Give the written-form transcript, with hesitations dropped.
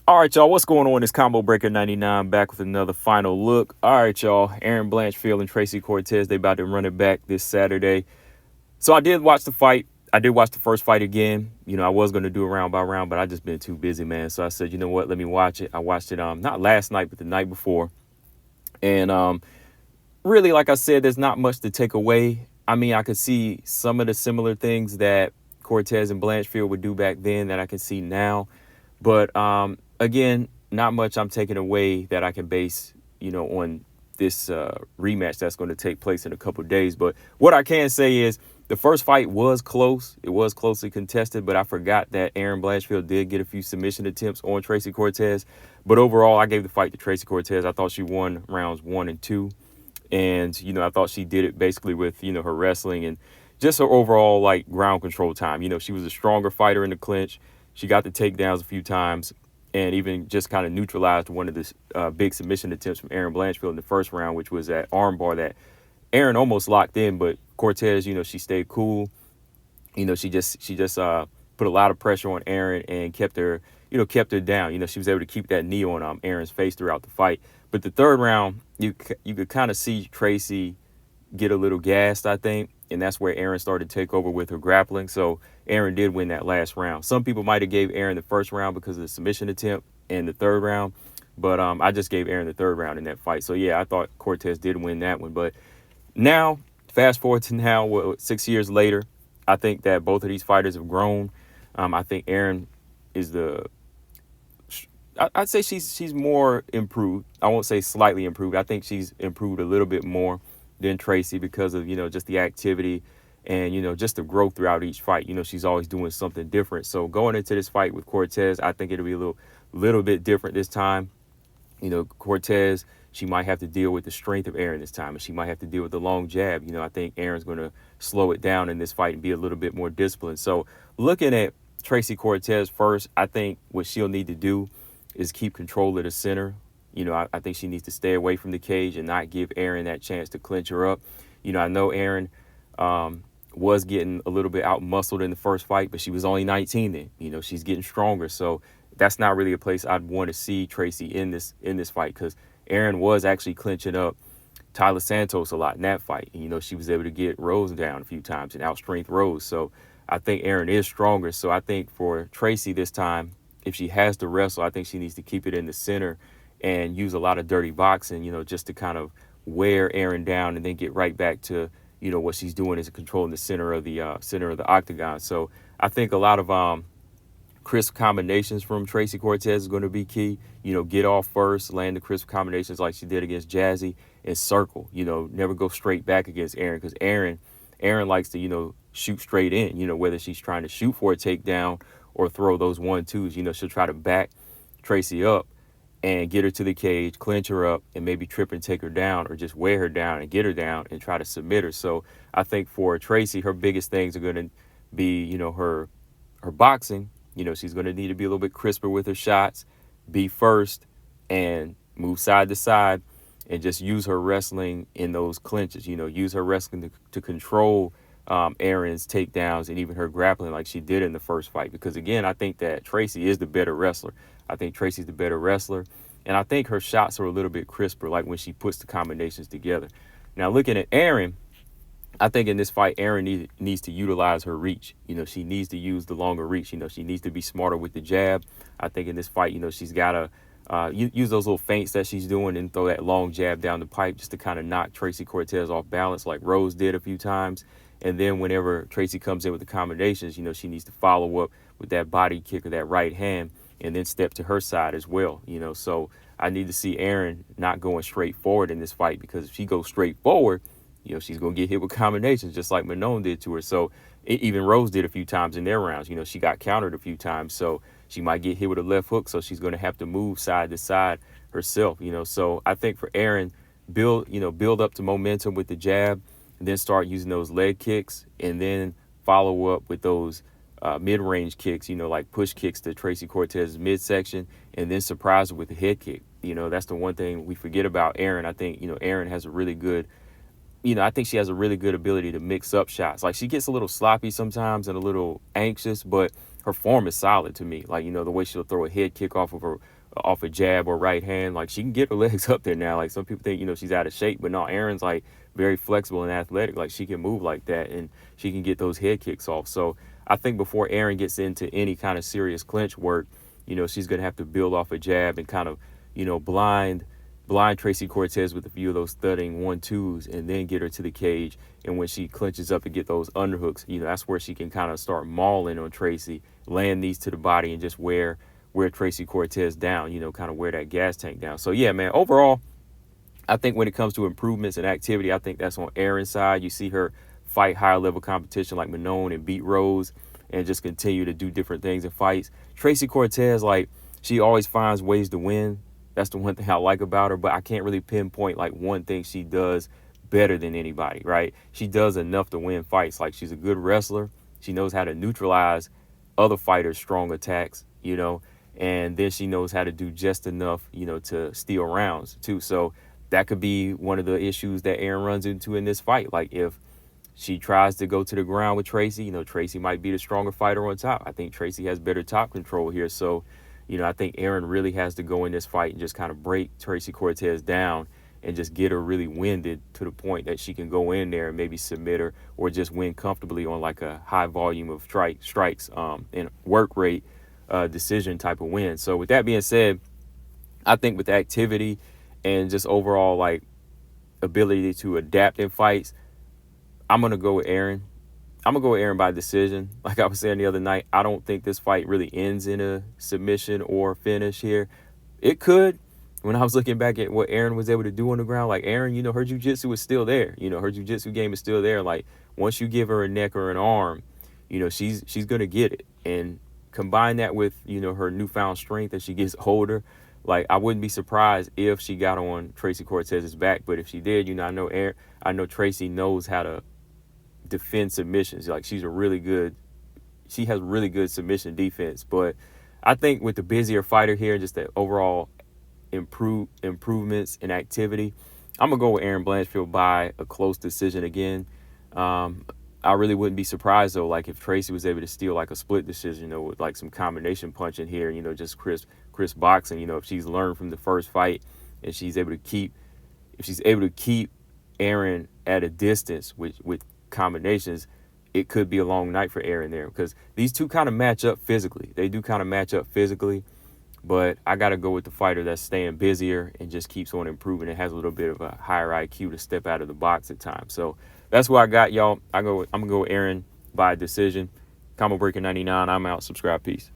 All right, y'all. What's going on? It's Combo Breaker 99 back with another final look. All right, y'all. Erin Blanchfield and Tracy Cortez, they about to run it back this Saturday. So I did watch the fight. I did watch the first fight again. I was going to do it round by round, but I just been too busy, man. So I said, you know what? Let me watch it. I watched it not last night, but the night before. And really, like I said, there's not much to take away. I mean, I could see some of the similar things that Cortez and Blanchfield would do back then that I can see now. But again, not much I'm taking away that I can base, on this rematch that's going to take place in a couple of days. But what I can say is the first fight was close. It was closely contested, but I forgot that Erin Blanchfield did get a few submission attempts on Tracy Cortez. But overall, I gave the fight to Tracy Cortez. I thought she won rounds 1 and 2. And, I thought she did it basically with, her wrestling and just her overall, like, ground control time. She was a stronger fighter in the clinch. She got the takedowns a few times and even just kind of neutralized one of the big submission attempts from Erin Blanchfield in the first round, which was that armbar that Erin almost locked in. But Cortez, she stayed cool. She just put a lot of pressure on Erin and kept her down. She was able to keep that knee on Erin's face throughout the fight. But the third round, you could kind of see Tracy get a little gassed, I think. And that's where Erin started to take over with her grappling. So Erin did win that last round. Some people might have gave Erin the first round because of the submission attempt and the third round. But I just gave Erin the third round in that fight. So, yeah, I thought Cortez did win that one. But now, fast forward to now, 6 years later, I think that both of these fighters have grown. I think Erin is I'd say she's more improved. I won't say slightly improved. I think she's improved a little bit more than Tracy because of, just the activity and, just the growth throughout each fight. She's always doing something different. So going into this fight with Cortez, I think it'll be a little bit different this time. Cortez, she might have to deal with the strength of Erin this time, and she might have to deal with the long jab. I think Erin's going to slow it down in this fight and be a little bit more disciplined. So looking at Tracy Cortez first, I think what she'll need to do is keep control of the center. I think she needs to stay away from the cage and not give Erin that chance to clinch her up. I know Erin was getting a little bit out-muscled in the first fight, but she was only 19 then. She's getting stronger. So that's not really a place I'd want to see Tracy in this fight because Erin was actually clinching up Tyler Santos a lot in that fight. And, she was able to get Rose down a few times and outstrength Rose. So I think Erin is stronger. So I think for Tracy this time, if she has to wrestle, I think she needs to keep it in the center and use a lot of dirty boxing, just to kind of wear Erin down and then get right back to, what she's doing is controlling the center of the octagon. So I think a lot of crisp combinations from Tracy Cortez is going to be key. Get off first, land the crisp combinations like she did against Jazzy, and circle. Never go straight back against Erin because Erin likes to, shoot straight in, whether she's trying to shoot for a takedown or throw those 1-2s. She'll try to back Tracy up and get her to the cage, clinch her up, and maybe trip and take her down or just wear her down and get her down and try to submit her. So I think for Tracy, her biggest things are going to be, her boxing. She's going to need to be a little bit crisper with her shots, be first, and move side to side, and just use her wrestling in those clinches. Use her wrestling to control Erin's takedowns and even her grappling like she did in the first fight. Because, again, I think that Tracy is the better wrestler. I think Tracy's the better wrestler. And I think her shots are a little bit crisper, like when she puts the combinations together. Now, looking at Erin, I think in this fight, Erin needs to utilize her reach. She needs to use the longer reach. She needs to be smarter with the jab. I think in this fight, she's got to use those little feints that she's doing and throw that long jab down the pipe just to kind of knock Tracy Cortez off balance like Rose did a few times. And then whenever Tracy comes in with the combinations, she needs to follow up with that body kick or that right hand and then step to her side as well. So I need to see Erin not going straight forward in this fight because if she goes straight forward, she's going to get hit with combinations just like Manon did to her. So even Rose did a few times in their rounds. She got countered a few times. So she might get hit with a left hook. So she's going to have to move side to side herself. So I think for Erin, build up to momentum with the jab and then start using those leg kicks and then follow up with those mid-range kicks, like push kicks to Tracy Cortez's midsection and then surprise her with a head kick. That's the one thing we forget about Erin. I think, Erin has a really good I think she has a really good ability to mix up shots. Like she gets a little sloppy sometimes and a little anxious, but her form is solid to me. Like, the way she'll throw a head kick off a jab or right hand, like she can get her legs up there now. Like some people think, she's out of shape, but no, Erin's like very flexible and athletic. Like she can move like that and she can get those head kicks off. So I think before Erin gets into any kind of serious clinch work, she's going to have to build off a jab and kind of, blind Tracy Cortez with a few of those thudding 1-2s and then get her to the cage. And when she clinches up and get those underhooks, that's where she can kind of start mauling on Tracy, land these to the body and just wear Tracy Cortez down, kind of wear that gas tank down. So, yeah, man, overall, I think when it comes to improvements and activity, I think that's on Erin's side. You see her fight higher level competition like Manon and beat Rose and just continue to do different things in fights. Tracy Cortez, like, she always finds ways to win. That's the one thing I like about her, but I can't really pinpoint like one thing she does better than anybody, right? She does enough to win fights. Like she's a good wrestler. She knows how to neutralize other fighters' strong attacks, and then she knows how to do just enough, to steal rounds too. So that could be one of the issues that Erin runs into in this fight. Like if she tries to go to the ground with Tracy, Tracy might be the stronger fighter on top. I think Tracy has better top control here. So, I think Erin really has to go in this fight and just kind of break Tracy Cortez down and just get her really winded to the point that she can go in there and maybe submit her or just win comfortably on like a high volume of strikes and work rate decision type of win. So with that being said, I think with activity and just overall like ability to adapt in fights, I'm going to go with Erin. I'm going to go with Erin by decision. Like I was saying the other night, I don't think this fight really ends in a submission or finish here. It could. When I was looking back at what Erin was able to do on the ground, like Erin, her jiu-jitsu is still there. Her jiu-jitsu game is still there. Like once you give her a neck or an arm, she's going to get it. And combine that with, her newfound strength as she gets older. Like I wouldn't be surprised if she got on Tracy Cortez's back. But if she did, I know Tracy knows how to defend submissions. Like she has really good submission defense. But I think with the busier fighter here, just the overall improvements in activity, I'm gonna go with Erin Blanchfield by a close decision again. I really wouldn't be surprised though, like if Tracy was able to steal like a split decision, with like some combination punching here, just crisp boxing. If she's learned from the first fight and she's able to keep Erin at a distance with combinations, it could be a long night for Erin there because these two kind of match up physically. They do kind of match up physically, but I got to go with the fighter that's staying busier and just keeps on improving and has a little bit of a higher IQ to step out of the box at times. So that's what I got, y'all. I'm going to go with Erin by decision. Combo Breaker 99. I'm out. Subscribe. Peace.